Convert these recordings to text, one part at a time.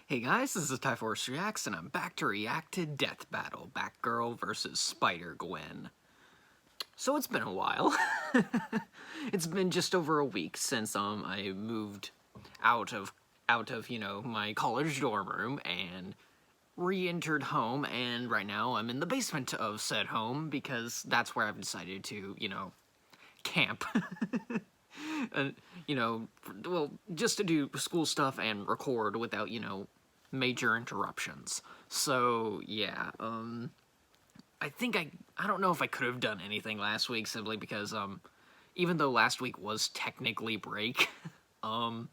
Hey guys, this is Tyforce Reacts, and I'm back to react to Death Battle, Batgirl versus Spider-Gwen. So it's been a while. It's been just over a week since I moved out of my college dorm room and re-entered home, and right now I'm in the basement of said home because that's where I've decided to, camp. Well, just to do school stuff and record without, major interruptions. So, yeah, I think I don't know if I could have done anything last week simply because, even though last week was technically break, Kroger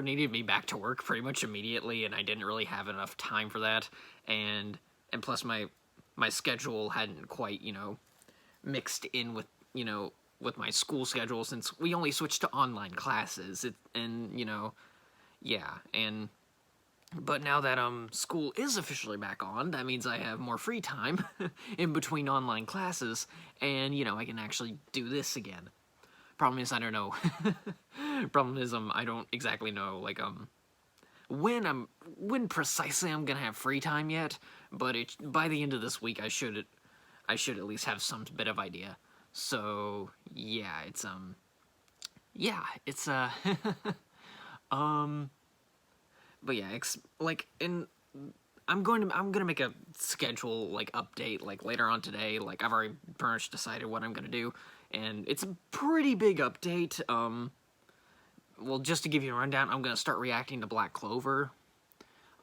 needed me back to work pretty much immediately, and I didn't really have enough time for that, and plus my schedule hadn't quite, mixed in with, with my school schedule since we only switched to online classes, but now that school is officially back on, that means I have more free time in between online classes, and I can actually do this again. Problem is, I don't know. Problem is, I don't exactly know when precisely I'm gonna have free time yet. But by the end of this week, I should at least have some bit of idea. So yeah, but yeah, I'm gonna make a schedule update later on today. I've already pretty much decided what I'm gonna do, and it's a pretty big update. Well, just to give you a rundown, I'm gonna start reacting to Black Clover,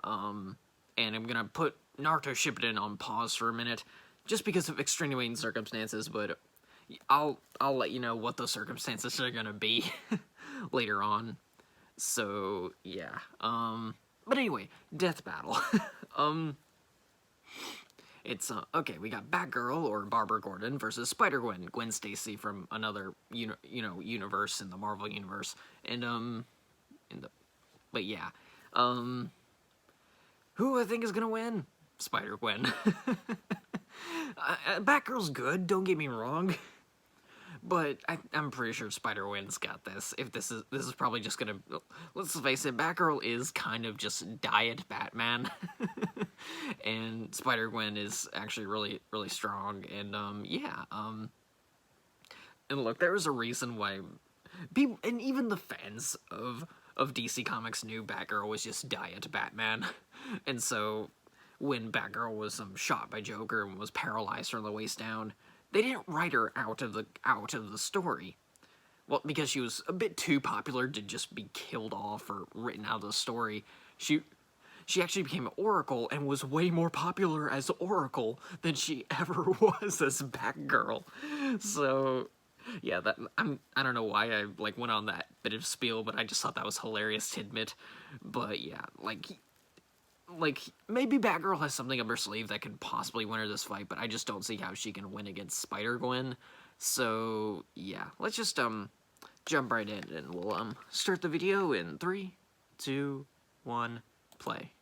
and I'm gonna put Naruto Shippuden on pause for a minute, just because of extenuating circumstances. But I'll let you know what those circumstances are gonna be later on. So, yeah, but anyway, Death Battle. Okay, we got Batgirl, or Barbara Gordon, versus Spider-Gwen, Gwen Stacy from another, universe in the Marvel universe, and, but yeah, who I think is gonna win? Spider-Gwen. Batgirl's good, don't get me wrong. But I'm pretty sure Spider-Gwen's got this. This is probably just gonna, let's face it, Batgirl is kind of just diet Batman, and Spider-Gwen is actually really, really strong. And and look, there was a reason why people, and even the fans of DC Comics, knew Batgirl was just diet Batman, and so when Batgirl was shot by Joker and was paralyzed from the waist down, they didn't write her out of the story. Well, because she was a bit too popular to just be killed off or written out of the story. She actually became Oracle and was way more popular as Oracle than she ever was as Batgirl. So, yeah, I don't know why I went on that bit of spiel, but I just thought that was hilarious to admit. But yeah, maybe Batgirl has something up her sleeve that could possibly win her this fight, but I just don't see how she can win against Spider-Gwen. So, yeah, let's just, jump right in, and we'll, start the video in 3, 2, 1, play.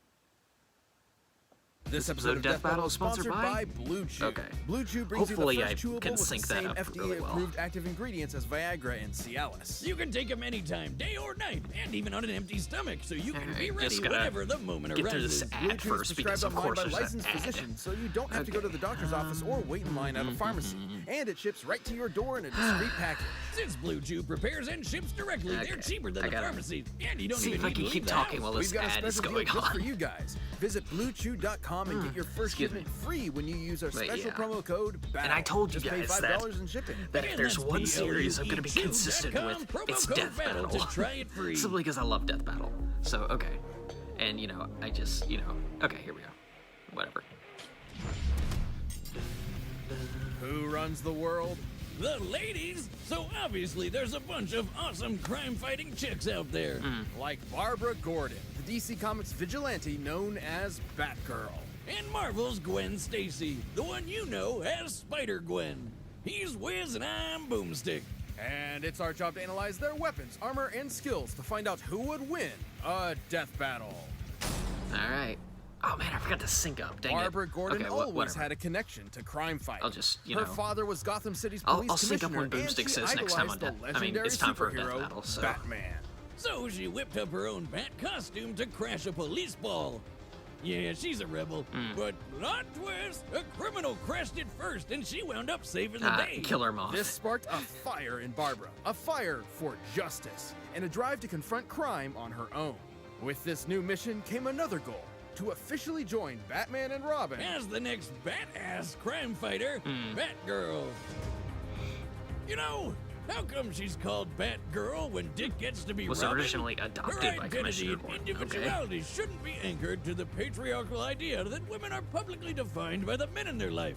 This episode of Death Battle is sponsored by Blue Chew. Okay. Blue Chew brings Hopefully you the first chewable can with the sync that same up really well. FDA-approved active ingredients as Viagra and Cialis. You can take them anytime, day or night, and even on an empty stomach, so you can be ready just whenever the moment get through this arises. ad Blue Chew is first, prescribed because of online course by there's licensed an ad. physicians, so you don't have to go to the doctor's office or wait in line at a pharmacy. And it ships right to your door in a discreet package. Since Blue Chew prepares and ships directly, they're cheaper than the pharmacy, and you don't See even if I need can to keep leave the talking house. while this We've got a ad is special deal going just for on. you guys. Visit BlueChew.com and get your first shipment free when you use our special promo code BATTLE. And I told you Just pay guys $5 in shipping. that if there's one series I'm going to be consistent with, it's Death Battle. To try it free. Simply because I love Death Battle. So, okay. And, I just, okay, here we go. Whatever. Who runs the world? The ladies! So obviously there's a bunch of awesome crime-fighting chicks out there. Like Barbara Gordon, the DC Comics vigilante known as Batgirl. And Marvel's Gwen Stacy, the one you know as Spider-Gwen. He's Wiz and I'm Boomstick. And it's our job to analyze their weapons, armor, and skills to find out who would win a death battle. Alright. Oh man, I forgot to sync up. Dang Barbara it. Gordon Okay, always whatever. had a connection to crime fighting. I'll just, Her father was Gotham City's police I'll sync up commissioner, when and Boomstick she says next time on idolized the Death. I mean, legendary it's time for a Death superhero, Battle, so. Batman. So she whipped up her own bat costume to crash a police ball. Yeah, she's a rebel, but plot twist, a criminal crashed it first and she wound up saving the day. Killer Moth. This sparked a fire in Barbara, a fire for justice, and a drive to confront crime on her own. With this new mission came another goal, to officially join Batman and Robin As the next bat-ass crime fighter, Batgirl. You know, how come she's called Batgirl when Dick gets to be Was Robin? originally adopted Her by identity Commissioner and Gordon. individuality shouldn't be anchored to the patriarchal idea that women are publicly defined by the men in their life.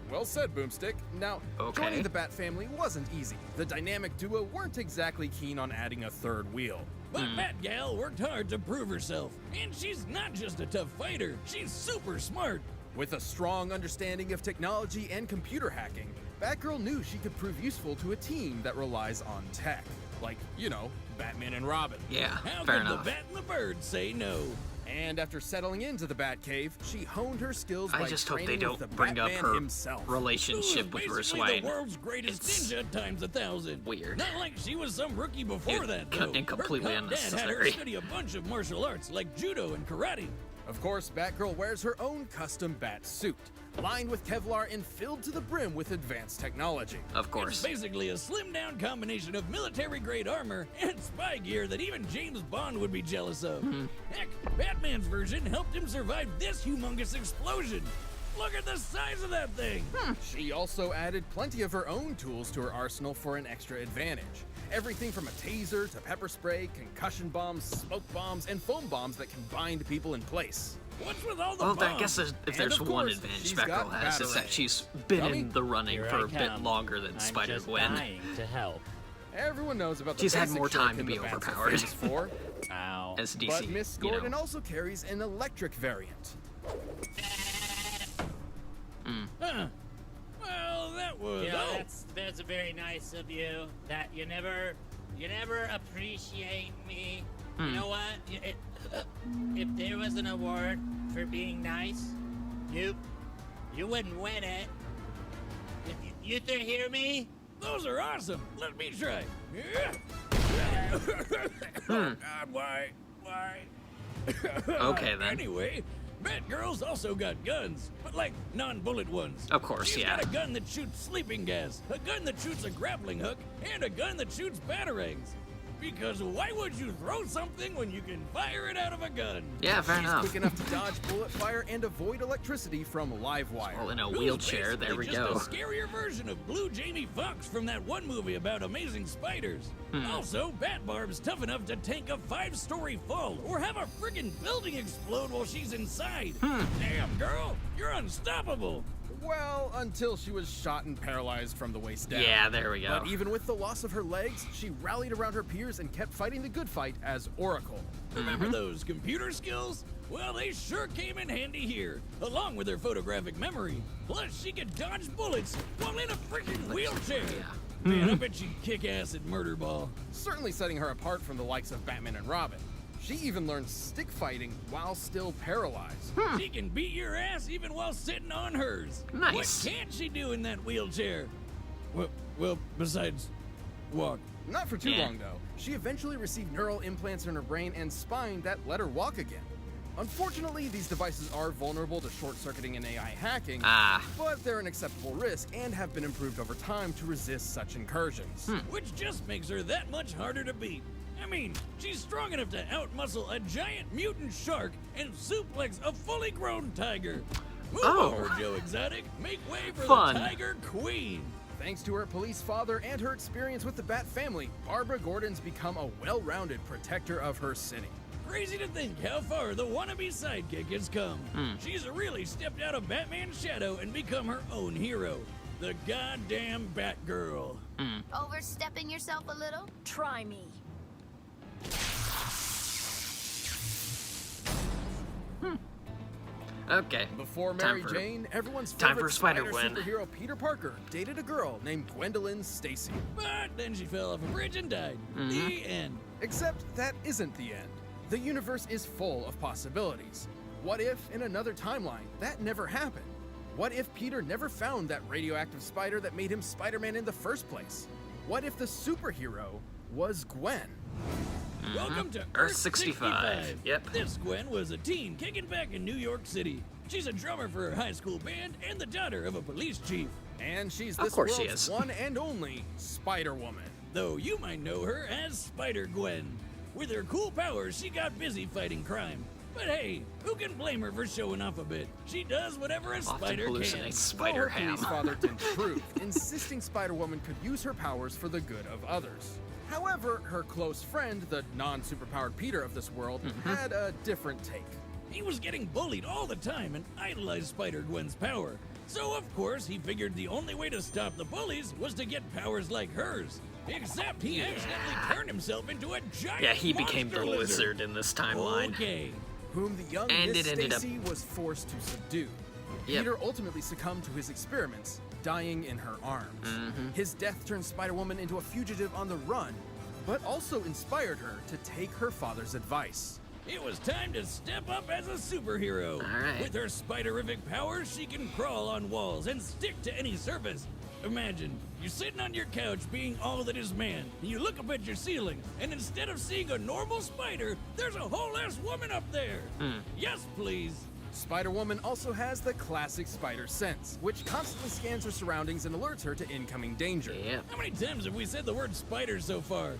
Well said, Boomstick. Now, Okay. joining the Bat family wasn't easy. The dynamic duo weren't exactly keen on adding a third wheel. But Batgal worked hard to prove herself. And she's not just a tough fighter, she's super smart. With a strong understanding of technology and computer hacking, Batgirl knew she could prove useful to a team that relies on tech. Like, you know, Batman and Robin. Yeah, How fair could enough. the bat and the bird say no? And after settling into the Batcave, she honed her skills I by just hope they training with don't the bring up Batman her himself. relationship with Who is Bruce basically Wayne. the world's greatest It's ninja times 1,000. weird. Not like she was some rookie before It- that, though. and completely her cop dad had her unnecessary. study a bunch of martial arts like judo and karate. Of course, Batgirl wears her own custom bat suit, lined with Kevlar and filled to the brim with advanced technology. Of It's course. basically a slimmed-down combination of military-grade armor and spy gear that even James Bond would be jealous of. Heck, Batman's version helped him survive this humongous explosion. Look at the size of that thing! She also added plenty of her own tools to her arsenal for an extra advantage. Everything from a taser to pepper spray, concussion bombs, smoke bombs, and foam bombs that can bind people in place. What's with all the Well, bombs? I guess if And there's of one course, advantage she's Batgirl got has, it's that Batarang. she's been Dummy. in the running Here for I a bit come. longer than I'm Spider-Gwen. just dying to help. Everyone knows about the She's had basic more time trick to be the bats are overpowered. famous for, Ow. As DC, but Miss you know. Gordon also carries an electric variant. Huh. Well, that was... You know, oh. that's very nice of you. That you never appreciate me. You know what? If there was an award for being nice, you wouldn't win it. You three hear me? Those are awesome. Let me try. Yeah. Oh, God, why? Okay, then. Anyway, Batgirl's also got guns, but like non-bullet ones. Of course, She's yeah. got a gun that shoots sleeping gas, a gun that shoots a grappling hook, and a gun that shoots batarangs. Because why would you throw something when you can fire it out of a gun? Yeah, fair She's enough. quick enough to dodge bullet fire and avoid electricity from live wire. Well, in a Who's wheelchair, there we basically go. just a scarier version of Blue Jamie Foxx from that one movie about amazing spiders. Also, Batbarb's tough enough to tank a 5-story fall or have a friggin' building explode while she's inside. Damn, girl, you're unstoppable. Well, until she was shot and paralyzed from the waist down. Yeah, there we go. But even with the loss of her legs, she rallied around her peers and kept fighting the good fight as Oracle. Remember those computer skills? Well, they sure came in handy here, along with her photographic memory. Plus, she could dodge bullets while in a freaking wheelchair. Yeah. Man, I bet she'd kick ass at Murder Ball. Certainly setting her apart from the likes of Batman and Robin. She even learned stick fighting while still paralyzed. She can beat your ass even while sitting on hers. Nice. What can't she do in that wheelchair? Well, besides walk. Not for too Yeah. long, though. She eventually received neural implants in her brain and spine that let her walk again. Unfortunately, these devices are vulnerable to short-circuiting and AI hacking, but they're an acceptable risk and have been improved over time to resist such incursions. Which just makes her that much harder to beat. I mean, she's strong enough to outmuscle a giant mutant shark and suplex a fully grown tiger. Move Oh. over, Joe Exotic. Make way for Fun. the Tiger Queen. Thanks to her police father and her experience with the Bat family, Barbara Gordon's become a well-rounded protector of her city. Crazy to think how far the wannabe sidekick has come. She's really stepped out of Batman's shadow and become her own hero. The goddamn Batgirl. Overstepping yourself a little? Try me. Okay. Before Time Mary for- Jane, everyone's time favorite for Spider-Gwen. superhero Peter Parker dated a girl named Gwendolyn Stacy. But then she fell off a bridge and died. The end. Except that isn't the end. The universe is full of possibilities. What if, in another timeline, that never happened? What if Peter never found that radioactive spider that made him Spider-Man in the first place? What if the superhero was Gwen? Welcome to Earth 65. Yep. This Gwen was a teen kicking back in New York City. She's a drummer for her high school band and the daughter of a police chief. And she's Of this course she world's is. one and only Spider-Woman. Though you might know her as Spider-Gwen. With her cool powers, she got busy fighting crime. But hey, who can blame her for showing off a bit? She does whatever a Often spider can. hallucinates spider ham. Police father didn't prove, insisting Spider-Woman could use her powers for the good of others. However, her close friend, the non-superpowered Peter of this world, had a different take. He was getting bullied all the time and idolized Spider-Gwen's power. So, of course, he figured the only way to stop the bullies was to get powers like hers. Except he accidentally turned himself into a giant Yeah, he became monster the lizard in this timeline. Okay. Whom the young And Miss it ended up- Stacy was forced to subdue. Yep. Peter ultimately succumbed to his experiments, dying in her arms. His death turned Spider-Woman into a fugitive on the run, but also inspired her to take her father's advice. It was time to step up as a superhero. All right. With her spiderific powers, she can crawl on walls and stick to any surface. Imagine, you're sitting on your couch being all that is man, and you look up at your ceiling, and instead of seeing a normal spider, there's a whole-ass woman up there. Yes, please. Spider-Woman also has the classic spider sense, which constantly scans her surroundings and alerts her to incoming danger. Yep. How many times have we said the word spider so far?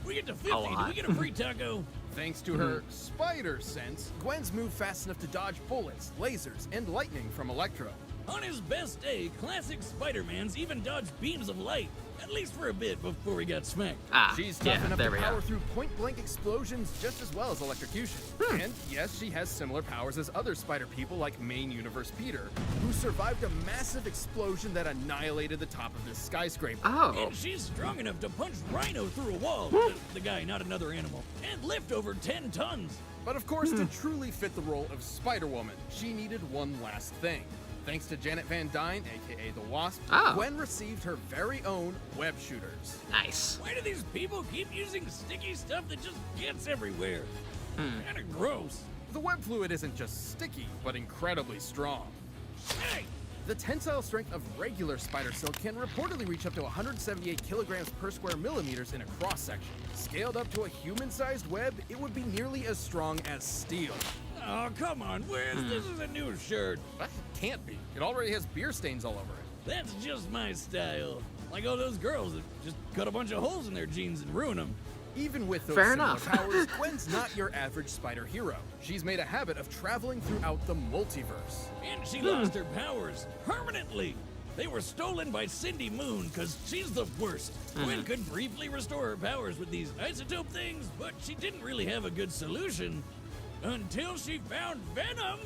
We get to 50, do lot. we get a free taco? Thanks to her spider sense, Gwen's move fast enough to dodge bullets, lasers, and lightning from Electro. On his best day, classic Spider-Mans even dodged beams of light, at least for a bit before he got smacked. She's tough yeah, enough there to we power go. through point-blank explosions just as well as electrocution. And yes, she has similar powers as other spider people like main universe Peter, who survived a massive explosion that annihilated the top of this skyscraper. Oh, And she's strong enough to punch Rhino through a wall, the guy, not another animal, and lift over 10 tons. But of course, to truly fit the role of Spider-Woman, she needed one last thing. Thanks to Janet Van Dyne, aka the Wasp, Oh. Gwen received her very own web shooters. nice. Why do these people keep using sticky stuff that just gets everywhere? Kinda gross. The web fluid isn't just sticky, but incredibly strong. Hey, The tensile strength of regular spider silk can reportedly reach up to 178 kilograms per square millimeters in a cross-section. Scaled up to a human-sized web, it would be nearly as strong as steel. oh, come on, Wiz, this is a new shirt. That can't be. It already has beer stains all over it. That's just my style. Like all those girls that just cut a bunch of holes in their jeans and ruin them. Even with those Fair similar enough. powers, Gwen's not your average spider hero. She's made a habit of traveling throughout the multiverse. And she lost her powers permanently. They were stolen by Cindy Moon, because she's the worst. Gwen could briefly restore her powers with these isotope things, but she didn't really have a good solution. Until she found Venom.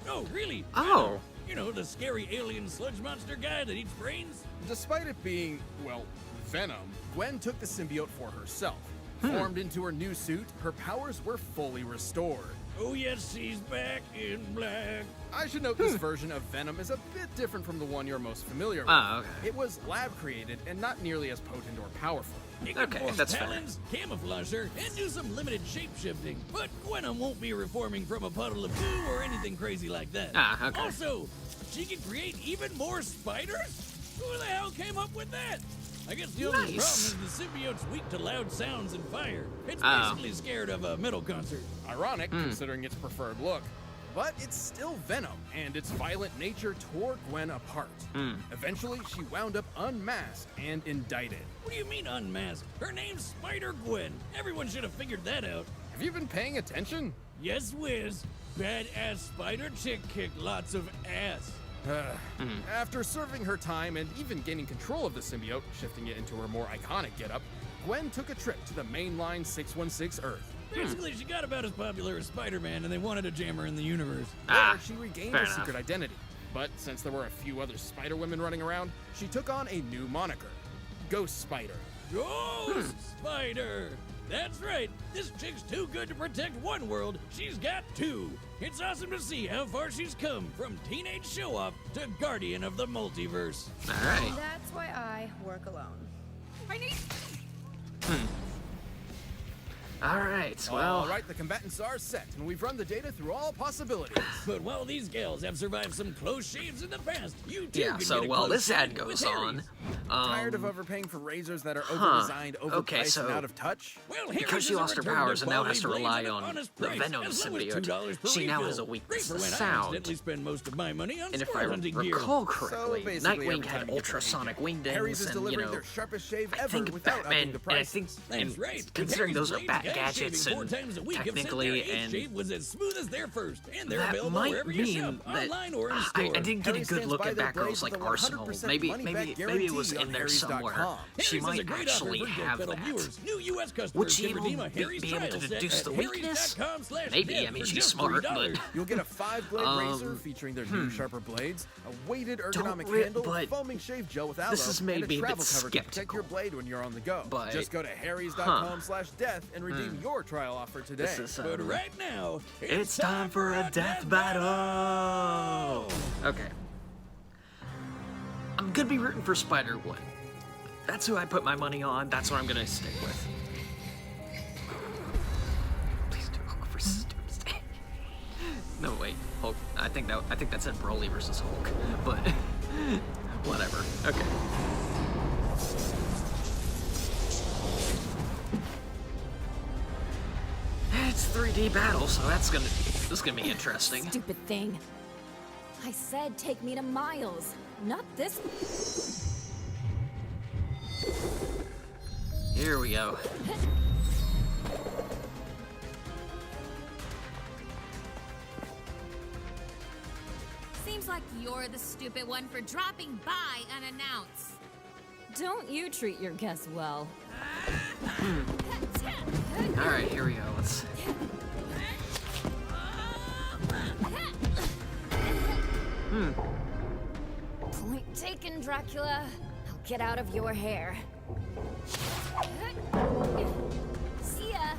No, really. Oh. Venom. You know, the scary alien sludge monster guy that eats brains? Despite it being, well, Venom, Gwen took the symbiote for herself. Formed into her new suit, her powers were fully restored. Oh, yes, she's back in black. I should note this version of Venom is a bit different from the one you're most familiar with. Oh, okay. It was lab-created and not nearly as potent or powerful. It can Okay, form that's fair. talons, camouflage her, and do some limited shape-shifting. But Gwen won't be reforming from a puddle of goo or anything crazy like that. Ah, okay. Also, she can create even more spiders? Who the hell came up with that? I guess the only problem Nice. is the symbiote's weak to loud sounds and fire. It's Oh. basically scared of a metal concert. Ironic, considering its preferred look. But it's still Venom, and its violent nature tore Gwen apart. Eventually, she wound up unmasked and indicted. What do you mean unmasked? Her name's Spider-Gwen. Everyone should have figured that out. Have you been paying attention? Yes, Wiz. Badass spider chick kicked lots of ass. After serving her time and even gaining control of the symbiote, shifting it into her more iconic getup, Gwen took a trip to the mainline 616 Earth. Basically, she got about as popular as Spider-Man, and they wanted to jam her in the universe. There, she regained fair her enough. secret identity. But since there were a few other Spider-Women running around, she took on a new moniker, Ghost Spider. Ghost Spider! That's right. This chick's too good to protect one world. She's got two. It's awesome to see how far she's come from teenage show-off to guardian of the multiverse. All right. That's why I work alone. I need. Alright, well... Alright, the combatants are set, and we've run the data through all possibilities. But while these gals have survived some close shaves in the past, you too Yeah, can so get a while close this ad shave goes with on... Harry's. Tired of overpaying for razors that are over-designed, overpriced, so and out of touch? Well, because Harry's she is a lost her return to powers and now has to quality rely blades at an on honest the price, Venom as low as symbiote, $2 per she now refill. has a Great weakness for to when I sound. accidentally spend most of my money on And if squirrel I hunting gear. recall correctly, basically every Nightwing time had you get to ultrasonic wingdings, Harry's is and, you delivering know... their sharpest shave I ever think without upping Batman, the and I prices. think, and That's right. considering those are Harry's bat blade gadgets, shaving 4 and times a week have sent technically, their age and shave was as smooth as their first, and they're that available might wherever you mean shop, that online or in I store. didn't get Harry a good stands look by at their Batgirl's blades like with a arsenal. 100% Maybe money-back it was guarantee in on there somewhere. Harrys.com. She Harry's is might a great actually offer for have Pedal that. viewers. New US customers Would she can redeem a be Harry's able to trial set deduce at the weakness? harrys.com/dev Maybe. I mean, for she's just smart, but $3. You'll get a 5-blade razor featuring their new sharper blades, a weighted ergonomic re- handle, but foaming shave gel with aloe, this has made and me a a bit travel cover to protect skeptical. your blade when you're on the go. But- Just go to harrys.com/death and redeem your trial offer today. This is, But right now, it's time for a death battle! Okay. I'm gonna be rooting for Spider-Gwen. That's who I put my money on. That's what I'm gonna stick with. Please do Hulk versus Doomsday. No, wait. Hulk. I think that said Broly versus Hulk. But whatever. Okay. It's 3D battle, so this is gonna be interesting. Stupid thing. I said take me to Miles, not this. Here we go. Seems like you're the stupid one for dropping by unannounced. Don't you treat your guests well. Alright, here we go. Let's... Point taken, Dracula. I'll get out of your hair. See ya.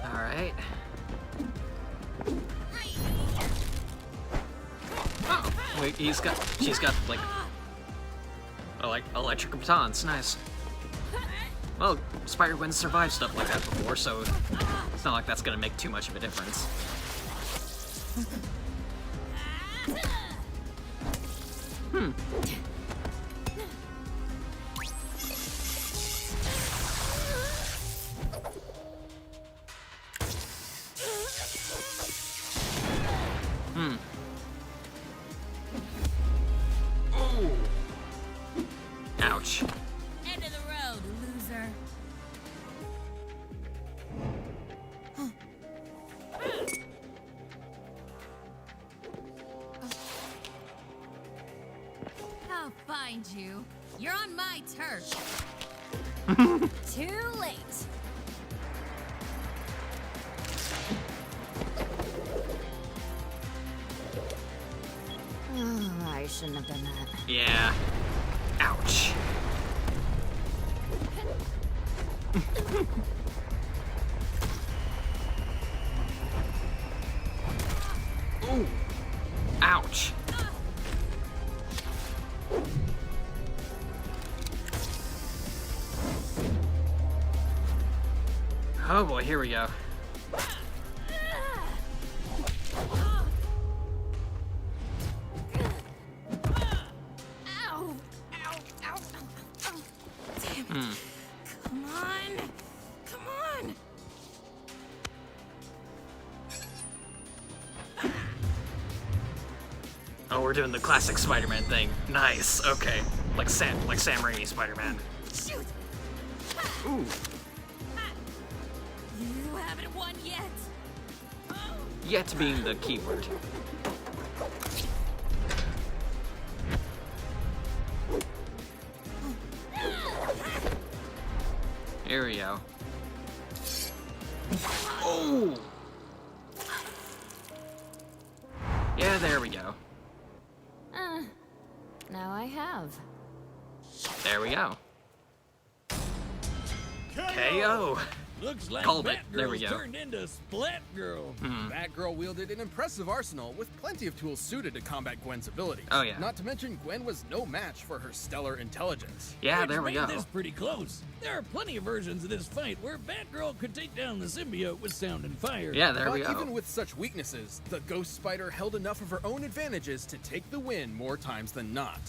Alright. Oh, wait, she's got, like electric batons. Nice. Well, Spider-Gwen survived stuff like that before, so it's not like that's gonna make too much of a difference. Ouch. End of the road, loser. I'll find you. You're on my turf. Too late. Oh, I shouldn't have done that. Yeah. Ouch. Ooh. Ouch. Oh boy, here we go. Ow! Ow! Ow! Ow! Damn it! Come on! Come on! Oh, we're doing the classic Spider-Man thing. Nice. Okay. Like Sam Raimi Spider-Man. Shoot! Ooh. You haven't won yet. Yet being the keyword. Here we go. Oh! Yeah, there we go. Now I have. There we go. KO! Looks like Called it. There we Batgirl's go. turned into Splatgirl. Batgirl wielded an impressive arsenal with plenty of tools suited to combat Gwen's abilities. Oh, yeah. Not to mention, Gwen was no match for her stellar intelligence. Yeah, Which there we made go. this pretty close. There are plenty of versions of this fight where Batgirl could take down the symbiote with sound and fire. Yeah, there But we go. even with such weaknesses, the Ghost Spider held enough of her own advantages to take the win more times than not.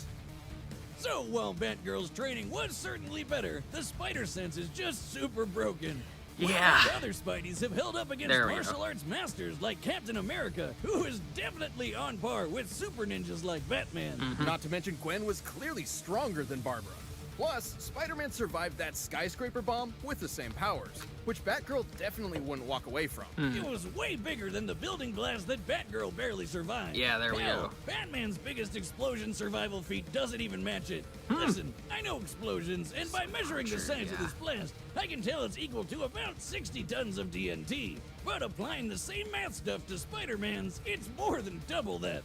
So while Batgirl's training was certainly better, the spider sense is just super broken. Yeah. The other Spideys have held up against There we martial go. arts masters like Captain America, who is definitely on par with super ninjas like Batman. Not to mention, Gwen was clearly stronger than Barbara. Plus, Spider-Man survived that skyscraper bomb with the same powers, which Batgirl definitely wouldn't walk away from. It was way bigger than the building blast that Batgirl barely survived. Yeah, there we Hell, go. Batman's biggest explosion survival feat doesn't even match it. Listen, I know explosions, and by measuring the size of yeah. this blast, I can tell it's equal to about 60 tons of TNT. But applying the same math stuff to Spider-Man's, it's more than double that.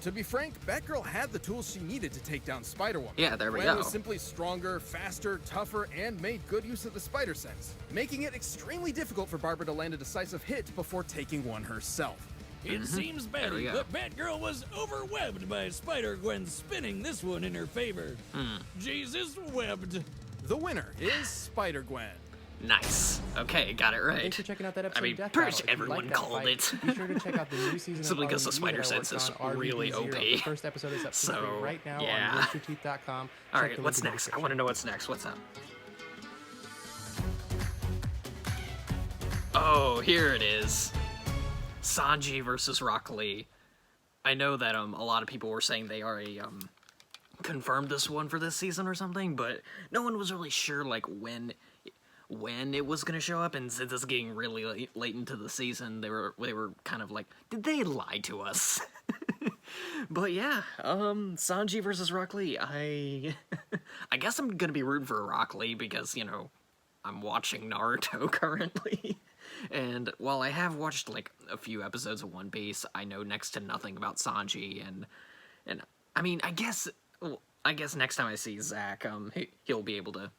To be frank, Batgirl had the tools she needed to take down Spider-Woman. Yeah, there we Gwen go. was simply stronger, faster, tougher, and made good use of the spider sense, making it extremely difficult for Barbara to land a decisive hit before taking one herself. It seems There we batty, go. but Batgirl was overwebbed by Spider-Gwen spinning this one in her favor. Jesus webbed. The winner is Spider-Gwen. Nice. Okay, got it right. Thanks for checking out that episode I mean, of Death pretty much much everyone called it. Be sure to check out the new season Simply of because the RVD spider that I sense worked is on, really RVD0. OP. The first episode is up for So, free right now yeah. on roosterteeth.com. All Check right, the what's link in the next? I description. want to know what's next. What's up? Oh, here it is. Sanji versus Rock Lee. I know that a lot of people were saying they already confirmed this one for this season or something, but no one was really sure like when it was gonna show up. And since it's getting really late into the season, they were kind of like, did they lie to us? But yeah, Sanji versus Rock Lee. I guess I'm gonna be rooting for Rock Lee because, you know, I'm watching Naruto currently. And while I have watched like a few episodes of One Piece, I know next to nothing about Sanji, and I mean, I guess next time I see Zach, he'll be able to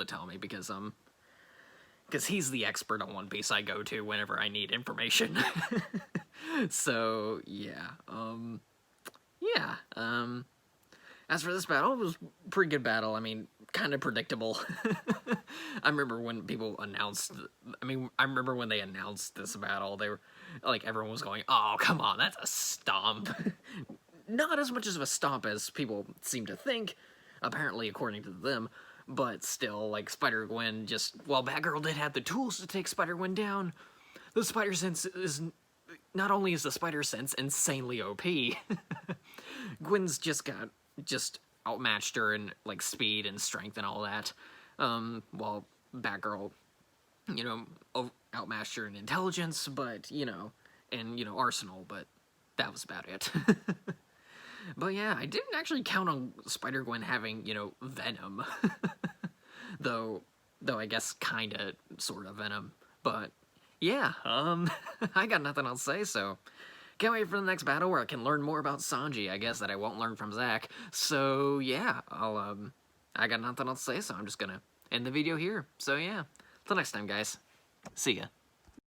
tell me because he's the expert on One Piece I go to whenever I need information. So yeah, as for this battle, it was a pretty good battle. I mean, kind of predictable. I remember when people announced... I remember when they announced this battle, they were... Like, everyone was going, oh, come on, that's a stomp. Not as much of a stomp as people seem to think, apparently, according to them. But still, like, Spider-Gwen just... While Batgirl did have the tools to take Spider-Gwen down, the Spider Sense is... Not only is the Spider Sense insanely OP, Gwen's just outmatched her in, like, speed and strength and all that, while Batgirl, you know, outmatched her in intelligence, but, you know, and, you know, arsenal, but that was about it. But yeah, I didn't actually count on Spider-Gwen having, you know, Venom, though I guess kinda, sorta Venom, but yeah, I got nothing else to say, so can't wait for the next battle where I can learn more about Sanji, I guess, that I won't learn from Zach. So, yeah, I got nothing else to say, so I'm just gonna end the video here. So, yeah, till next time, guys. See ya.